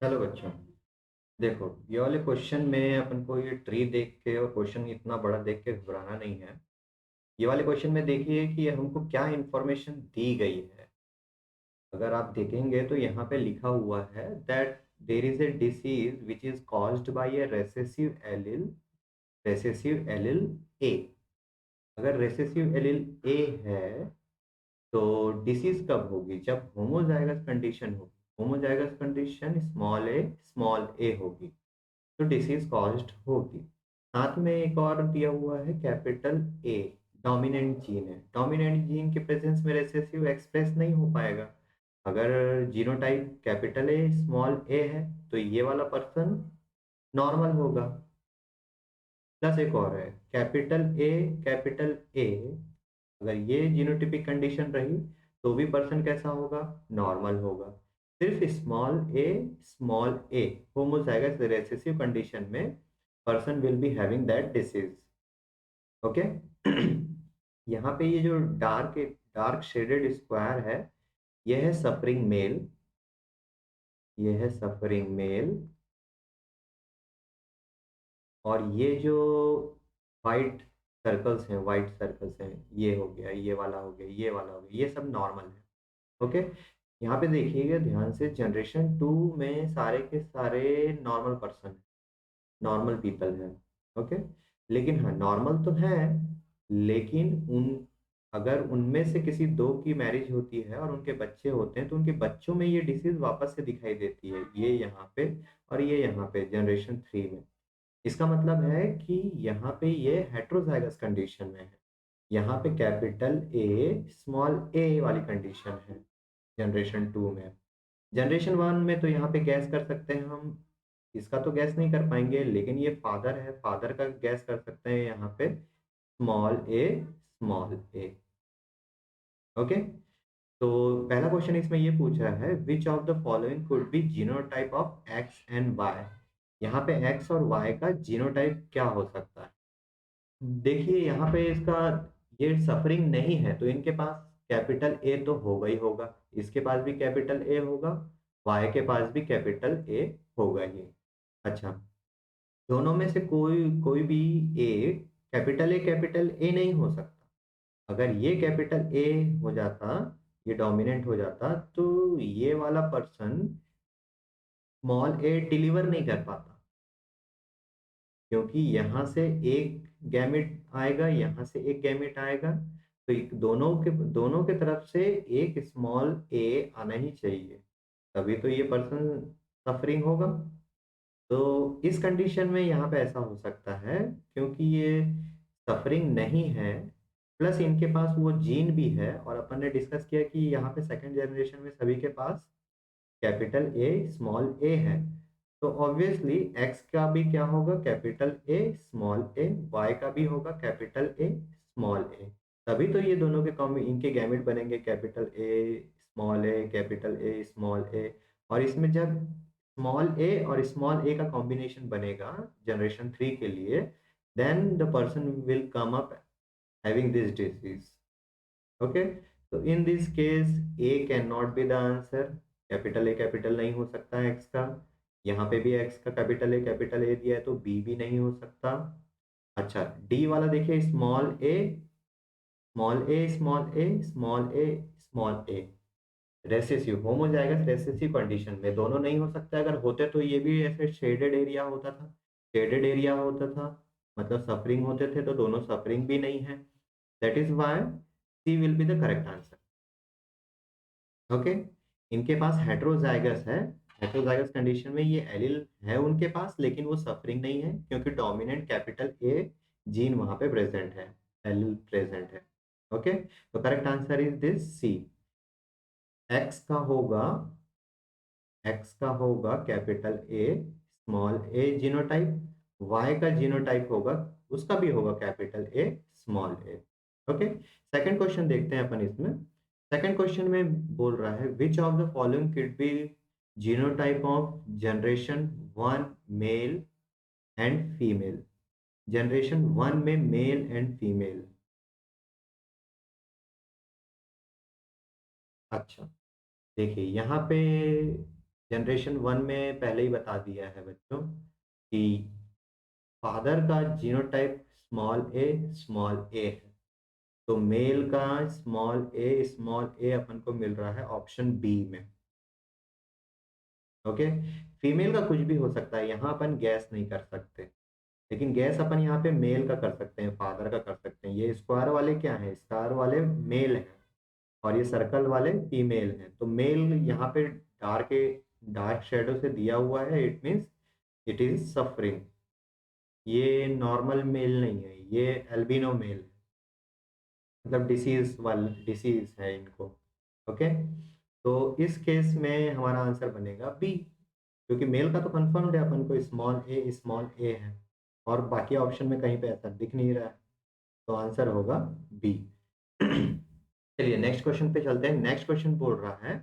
Hello बच्चों। देखो, ये वाले क्वेश्चन में अपन को ये ट्री देख के और क्वेश्चन इतना बड़ा देख के घबराना नहीं है। ये वाले क्वेश्चन में देखिए कि हमको क्या इंफॉर्मेशन दी गई है। अगर आप देखेंगे तो यहाँ पे लिखा हुआ है that there is a disease which is caused by a recessive allele A. अगर रेसेसिव एलिल ए है तो डिसीज कब होगी? जब होमोजाइगस कंडीशन होगी। होमोजाइगस कंडीशन स्मॉल ए होगी तो डिसीज कॉज्ड होगी। साथ में एक और दिया हुआ है कैपिटल ए, डोमिनेंट जीन है। डोमिनेंट जीन के प्रेजेंस में रिसेसिव एक्सप्रेस नहीं हो पाएगा। अगर जीनोटाइप कैपिटल ए स्मॉल ए है तो ये वाला पर्सन नॉर्मल होगा। प्लस एक और है कैपिटल ए, अगर ये जीनोटिपिक कंडीशन रही तो भी पर्सन कैसा होगा? नॉर्मल होगा। सिर्फ स्मॉल ए होमोजाइगस रिसेसिव कंडीशन में person will be having that disease. Okay. यहाँ पे ये जो डार्क शेडेड स्क्वायर है, यह है सफरिंग मेल। यह है सफरिंग मेल। और ये जो वाइट सर्कल्स हैं, ये हो गया, ये वाला हो गया, ये वाला हो गया, ये सब नॉर्मल है। ओके। यहाँ पे देखिएगा ध्यान से, जनरेशन टू में सारे के सारे नॉर्मल पर्सन, नॉर्मल पीपल हैं। ओके। लेकिन हाँ, नॉर्मल तो है, लेकिन उन अगर उनमें से किसी दो की मैरिज होती है और उनके बच्चे होते हैं तो उनके बच्चों में ये डिसीज वापस से दिखाई देती है, ये यहाँ पे और ये यहाँ पे जनरेशन थ्री में। इसका मतलब है कि यहाँ पे ये हेट्रोजाइगस कंडीशन में है। यहाँ पे कैपिटल ए स्मॉल ए वाली कंडीशन है जनरेशन टू में। जनरेशन वन में तो यहाँ पे गैस कर सकते हैं हम, इसका तो गैस नहीं कर पाएंगे, लेकिन ये फादर है, फादर का गैस कर सकते हैं यहाँ पे स्मॉल ए। ओके। तो पहला क्वेश्चन इसमें ये पूछा है which of the following could be genotype of X and Y. यहाँ पे एक्स और वाई का जीनोटाइप क्या हो सकता है? देखिए यहाँ पे इसका, ये सफरिंग नहीं है तो इनके पास कैपिटल ए तो होगा ही होगा, इसके पास भी कैपिटल ए होगा, वाई के पास भी कैपिटल ए होगा ही। अच्छा, दोनों में से कोई कोई भी ए कैपिटल ए नहीं हो सकता। अगर ये कैपिटल ए हो जाता, ये डोमिनेंट हो जाता, तो ये वाला पर्सन स्मॉल ए डिलीवर नहीं कर पाता, क्योंकि यहाँ से एक गैमेट आएगा, यहाँ से एक गैमेट आएगा, तो दोनों के तरफ से एक स्मॉल ए आना ही चाहिए, तभी तो ये पर्सन सफरिंग होगा। तो इस कंडीशन में यहाँ पे ऐसा हो सकता है, क्योंकि ये सफरिंग नहीं है, प्लस इनके पास वो जीन भी है, और अपन ने डिस्कस किया कि यहाँ पे सेकंड जनरेशन में सभी के पास कैपिटल ए स्मॉल ए है। तो ऑब्वियसली एक्स का भी क्या होगा? Capital A small A. Y का भी होगा कैपिटल ए स्मॉल ए। तभी तो ये दोनों के इनके गैमेट बनेंगे capital A capital A small A. और इसमें जब स्मॉल ए और स्मॉल ए का कॉम्बिनेशन बनेगा जनरेशन थ्री के लिए, then the person will come up having this disease. Okay. तो in this case A can not be the answer. Capital नहीं हो सकता है एक्स का। यहाँ पे भी एक्स का कैपिटल ए दिया है तो बी भी नहीं हो सकता। अच्छा, डी वाला देखिए, स्मॉल ए रेसेसिव होमोजाइगस रेसेसिव कंडीशन में दोनों नहीं हो सकता। अगर होते तो ये भी ऐसे शेडेड एरिया होता था, मतलब सफरिंग होते थे, तो दोनों सफरिंग भी नहीं है। That is Y C will be the correct answer. Okay. इनके पास हेट्रोजाइगस है। हेट्रोजाइगस कंडीशन में ये एलिल है उनके पास, लेकिन वो सफरिंग नहीं है क्योंकि डोमिनेंट कैपिटल ए जीन वहां पे प्रेजेंट है, एलिल प्रेजेंट है। ओके। तो correct answer is this C. X का होगा एक्स का होगा capital A small A genotype. Y का जीनोटाइप होगा, उसका भी होगा capital A small A. Okay. Second question देखते हैं अपन इसमें। सेकंड क्वेश्चन में बोल रहा है which of the following could be genotype of generation one male and female. Generation one में मेल एंड फीमेल। अच्छा, देखिए यहाँ पे जनरेशन 1 में पहले ही बता दिया है बच्चों कि फादर का जीनोटाइप स्मॉल ए है। तो मेल का स्मॉल ए अपन को मिल रहा है ऑप्शन बी में। ओके, फीमेल का कुछ भी हो सकता है, यहाँ अपन गैस नहीं कर सकते, लेकिन गैस अपन यहाँ पे मेल का कर सकते हैं, फादर का कर सकते हैं। ये स्क्वायर वाले क्या हैं? स्क्वायर वाले मेल हैं और ये सर्कल वाले फीमेल हैं। तो मेल यहाँ पे डार्क शेडो से दिया हुआ है, it means it is suffering. ये नॉर्मल मेल नहीं है, ये एल्बिनो मेल है, मतलब डिसीज है इनको। ओके, तो इस केस में हमारा आंसर बनेगा बी, क्योंकि मेल का तो कंफर्म्ड है अपन को, स्मॉल ए है, और बाकी ऑप्शन में कहीं पे ऐसा दिख नहीं रहा है, तो आंसर होगा बी। चलिए नेक्स्ट क्वेश्चन पे चलते हैं। नेक्स्ट क्वेश्चन बोल रहा है,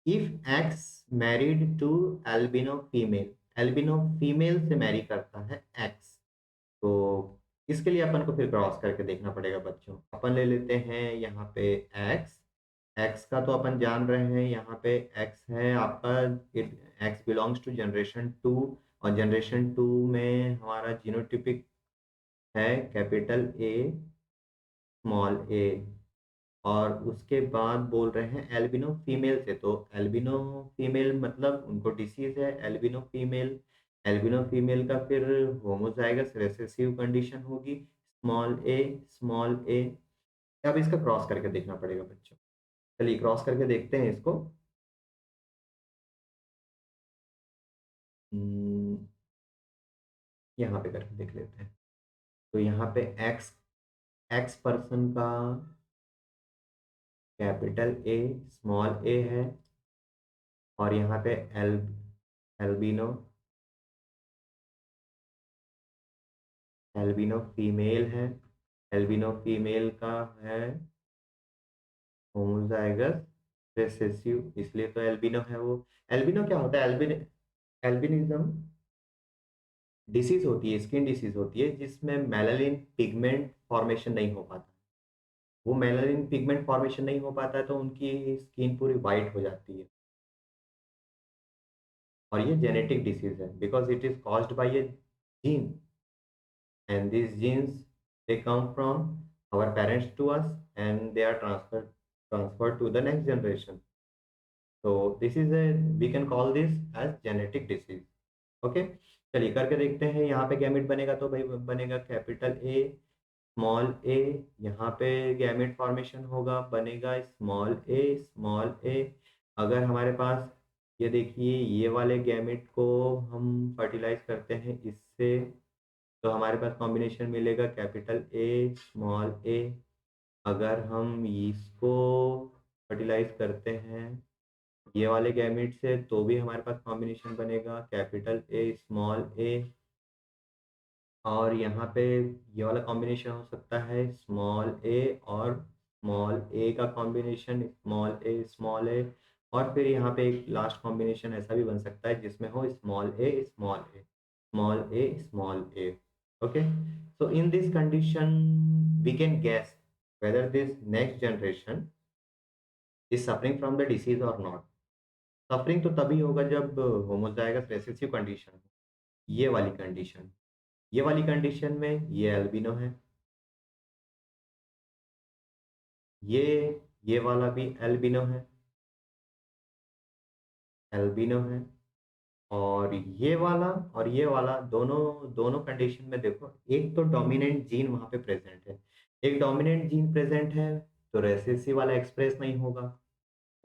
if X married to albino female, albino female से मैरी करता है एक्स, तो इसके लिए अपन को फिर क्रॉस करके देखना पड़ेगा बच्चों। अपन ले लेते हैं यहाँ पे एक्स, एक्स का तो अपन जान रहे हैं, यहाँ पे एक्स है आपका, एक्स बिलोंग्स टू जनरेशन 2, और जनरेशन 2 में हमारा जीनोटिपिक है कैपिटल ए स्मॉल ए, और उसके बाद बोल रहे हैं एल्बिनो फीमेल से, तो एल्बिनो फीमेल मतलब उनको डिसीज है एल्बिनो फीमेल। एल्बिनो फीमेल का फिर होमोजाइगस रिसेसिव कंडीशन होगी स्मॉल ए। अब इसका क्रॉस करके देखना पड़ेगा बच्चों। चलिए क्रॉस करके देखते हैं इसको। हम्म, यहाँ पे करके देख लेते हैं। तो यहाँ पे एक्स एक्स पर्सन का कैपिटल ए स्मॉल ए है, और यहाँ पे एल्बिनो एल्बिनो फीमेल है। एल्बिनो फीमेल का है होमोजाइगस रिसेसिव, इसलिए तो एल्बिनो है वो। एल्बिनो क्या होता है? एल्बिनिज्म डिसीज होती है, स्किन डिसीज होती है जिसमें मेलानिन पिगमेंट फॉर्मेशन नहीं हो पाता। वो मेलानिन पिगमेंट फॉर्मेशन नहीं हो पाता है तो उनकी स्किन पूरी वाइट हो जाती है, और ये जेनेटिक डिसीज है because it is caused by A gene, and these genes, they come from our parents to us, and they are transferred to the next generation. So this is a, we can call this as genetic disease. Okay, चलिए करके देखते हैं। यहाँ पे gamete बनेगा तो भाई बनेगा कैपिटल ए स्मॉल ए, यहाँ पे गैमेट फॉर्मेशन होगा, बनेगा स्मॉल ए। अगर हमारे पास ये देखिए ये वाले गैमेट को हम फर्टिलाइज करते हैं इससे, तो हमारे पास कॉम्बिनेशन मिलेगा कैपिटल ए स्मॉल ए। अगर हम इसको फर्टिलाइज करते हैं ये वाले गैमेट से, तो भी हमारे पास कॉम्बिनेशन बनेगा कैपिटल ए स्मॉल ए। और यहाँ पे ये वाला कॉम्बिनेशन हो सकता है स्मॉल ए और स्मॉल ए का कॉम्बिनेशन स्मॉल ए। और फिर यहाँ पे एक लास्ट कॉम्बिनेशन ऐसा भी बन सकता है जिसमें हो small A. Okay, so in this condition we can guess whether this next generation is suffering from the disease or not. Suffering तो तभी होगा जब होमोजाइगस रिसेसिव कंडीशन, ये वाली कंडीशन, ये वाली कंडीशन में ये एल्बिनो है, ये ये वाला भी एल्बिनो है, और ये वाला दोनों दोनों कंडीशन में देखो, एक तो डोमिनेंट जीन वहां पे प्रेजेंट है, एक डोमिनेंट जीन प्रेजेंट है, तो रेसेसिव वाला एक्सप्रेस नहीं होगा,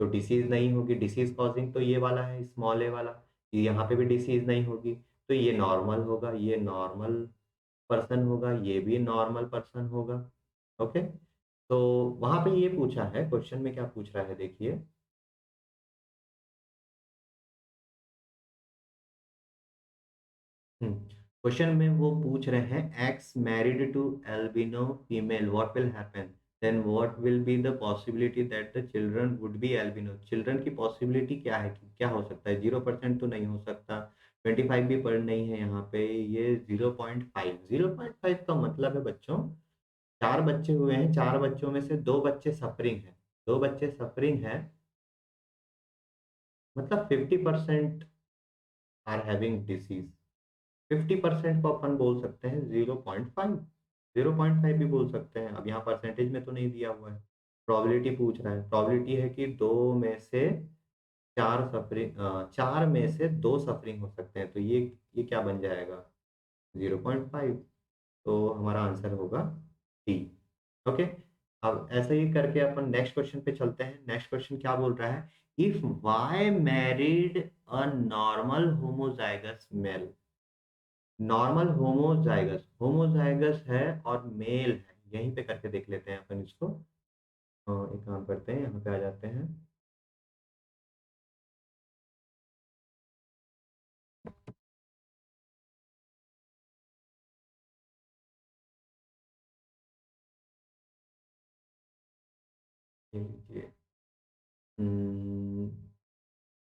तो डिसीज नहीं होगी। डिसीज कॉजिंग तो ये वाला है स्मॉल ए वाला, यहाँ पे भी डिसीज नहीं होगी, तो ये नॉर्मल होगा, ये नॉर्मल पर्सन होगा, ये भी नॉर्मल पर्सन होगा। ओके, तो वहां पे ये पूछा है क्वेश्चन में, क्या पूछ रहा है देखिए। क्वेश्चन में वो पूछ रहे हैं X married to albino female what will happen, then what will be the possibility that the children would be albino. Children की पॉसिबिलिटी क्या है कि क्या हो सकता है? 0% तो नहीं हो सकता, 25 भी पर नहीं है यहाँ पे, ये 0.5 का मतलब है बच्चों, चार बच्चे हुए हैं, चार बच्चों में से दो बच्चे सफरिंग हैं, दो बच्चे सफरिंग हैं, मतलब 50% आर हैविंग डिसीज। 50% को अपन बोल सकते हैं 0.5। 0.5 भी बोल सकते हैं। अब यहाँ परसेंटेज में तो नहीं दिया हुआ है, प्रोबेबिलिटी पूछ रहा है। प्रोबेबिलिटी है कि दो में से चार में से दो सफरिंग हो सकते हैं, तो ये क्या बन जाएगा? 0.5। तो हमारा आंसर होगा डी। ओके। अब ऐसे ही करके अपन नेक्स्ट क्वेश्चन पे चलते हैं। नेक्स्ट क्वेश्चन क्या बोल रहा है? If Y married a normal homozygous male. Normal homozygous, homozygous है और मेल है, यहीं पे करके देख लेते हैं अपन इसको। एक काम करते हैं, यहाँ पे आ जाते हैं। ये लीजिए,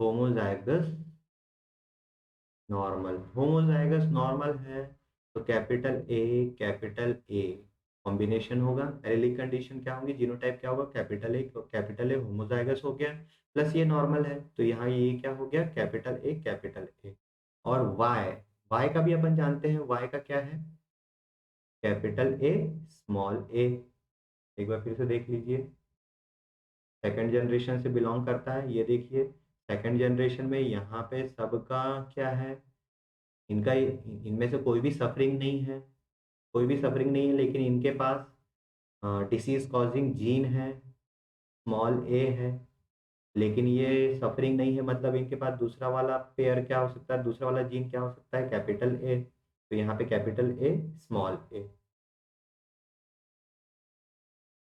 होमोजाइगस नॉर्मल। होमोजाइगस नॉर्मल है तो कैपिटल ए कॉम्बिनेशन होगा। एलिलिक कंडीशन क्या होगी? जीनोटाइप क्या होगा? कैपिटल ए होमोजाइगस हो गया, प्लस ये नॉर्मल है तो यहाँ ये क्या हो गया? Capital A. और वाई, वाई का भी अपन जानते हैं, वाई का क्या है? कैपिटल ए स्मॉल ए। एक बार फिर से देख लीजिए, सेकंड जनरेशन से बिलोंग करता है। ये देखिए, सेकंड जनरेशन में यहाँ पे सबका क्या है? इनका, इनमें से कोई भी सफरिंग नहीं है, कोई भी सफरिंग नहीं है, लेकिन इनके पास डिसीज कॉजिंग जीन है, स्मॉल ए है। लेकिन ये सफरिंग नहीं है, मतलब इनके पास दूसरा वाला पेयर क्या हो सकता है? दूसरा वाला जीन क्या हो सकता है? Capital A. तो यहाँ पे कैपिटल ए स्मॉल ए।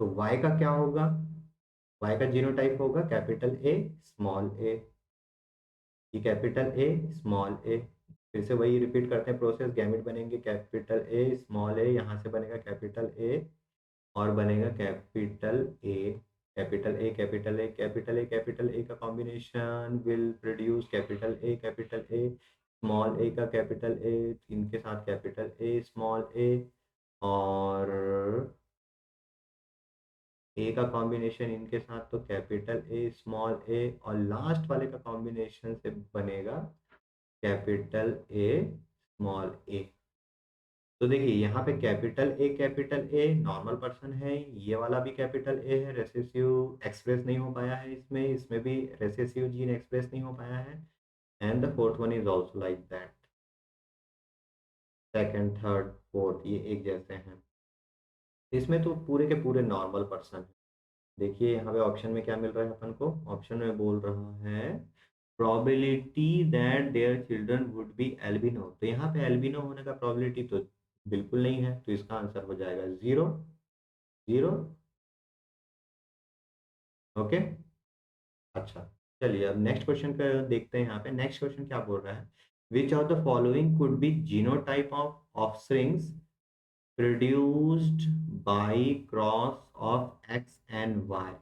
तो वाई का क्या होगा? वाई का जीनोटाइप होगा कैपिटल ए स्मॉल ए। ये कैपिटल ए स्मॉल ए। फिर से वही रिपीट करते हैं प्रोसेस। गैमेट बनेंगे कैपिटल ए स्मॉल ए, यहाँ से बनेगा कैपिटल ए और बनेगा कैपिटल ए। कैपिटल ए का combination will produce capital A small A का कैपिटल ए, इनके साथ कैपिटल ए स्मॉल ए, और ए का कॉम्बिनेशन इनके साथ तो कैपिटल ए स्मॉल ए, और लास्ट वाले का कॉम्बिनेशन से बनेगा कैपिटल ए स्मॉल ए। तो देखिए यहाँ पे कैपिटल ए नॉर्मल पर्सन है, ये वाला भी कैपिटल ए है, रेसेसिव एक्सप्रेस नहीं हो पाया है इसमें, इसमें भी रेसेसिव जीन एक्सप्रेस नहीं हो पाया है। And the fourth one is also like that. Second, third, fourth ये एक जैसे हैं। इसमें तो पूरे के पूरे नॉर्मल पर्सन है। देखिए यहाँ पे ऑप्शन में क्या मिल रहा है अपन को? ऑप्शन में बोल रहा है probability that their children would be albino. तो यहाँ पे एल्बिनो होने का प्रोबेबिलिटी तो बिल्कुल नहीं है, तो इसका आंसर हो जाएगा जीरो। जीरो। ओके। अच्छा, चलिए अब नेक्स्ट क्वेश्चन का देखते हैं। यहाँ पे नेक्स्ट क्वेश्चन क्या बोल रहा है? Which of the following could be genotype of offsprings produced by cross of X and Y.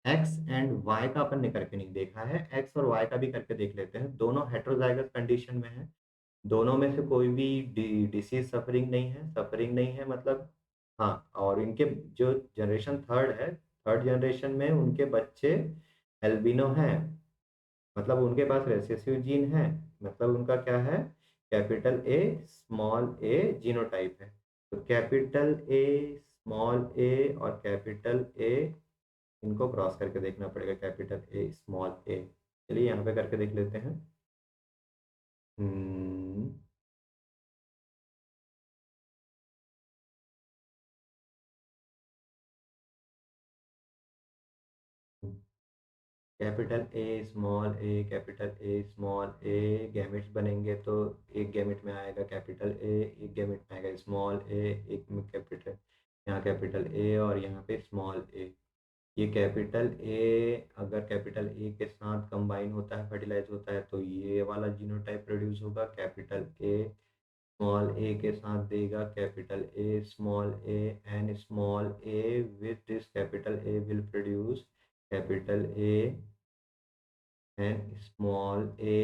X and Y का अपन ने करके नहीं देखा है, एक्स और वाई का भी करके देख लेते हैं। दोनों हेट्रोजाइगस कंडीशन में है, दोनों में से कोई भी डिसीज सफरिंग नहीं है, सफरिंग नहीं है मतलब। हाँ, और इनके जो जनरेशन थर्ड है, थर्ड जनरेशन में उनके बच्चे एल्बिनो हैं, मतलब उनके पास रेसेसिव जीन है, मतलब उनका क्या है? Capital A small A genotype है। तो कैपिटल ए स्मॉल ए और कैपिटल ए, इनको क्रॉस करके देखना पड़ेगा, कैपिटल ए स्मॉल ए। चलिए यहाँ पे करके देख लेते हैं। Hmm, capital A small A gametes बनेंगे तो एक गैमेट में आएगा कैपिटल ए, एक गैमेट में आएगा स्मॉल ए, एक में कैपिटल, यहाँ कैपिटल ए और यहाँ पे स्मॉल ए। ये कैपिटल ए अगर कैपिटल ए के साथ कंबाइन होता है, फर्टिलाइज होता है, तो ये वाला जीनोटाइप प्रोड्यूस होगा। कैपिटल ए स्मॉल ए के साथ देगा capital A small A, and small A with this capital A will produce capital A and small A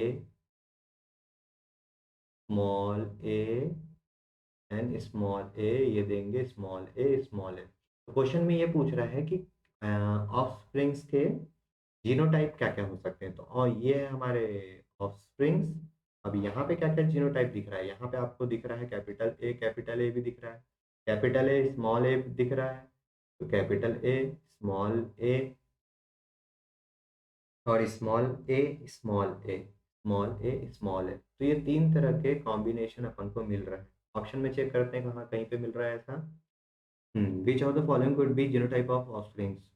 and small A, ये देंगे स्मॉल ए। तो क्वेश्चन में ये पूछ रहा है कि ऑफ स्प्रिंग्स के जीनोटाइप क्या-क्या हो सकते हैं? तो और ये है हमारे ऑफस्प्रिंग्स। अब यहाँ पे क्या-क्या जीनोटाइप दिख रहा है? यहाँ पे आपको दिख रहा है कैपिटल ए भी दिख रहा है। कैपिटल ए, स्मॉल ए दिख रहा है। तो कैपिटल ए, स्मॉल ए और स्मॉल ए। तो ये 3 तरह के कॉम्बिनेशन अपन को मिल रहा है। ऑप्शन में चेक करते हैं कहाँ कहीं पे मिल रहा है ऐसा? Which of the following could be genotype of offsprings?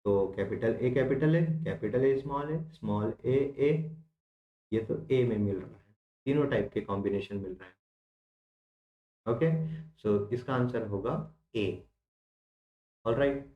तो कैपिटल ए स्मॉल ए, ये तो ए में मिल रहा है। तीनों टाइप के कॉम्बिनेशन मिल रहा है। ओके, सो इसका आंसर होगा ए। ऑलराइट।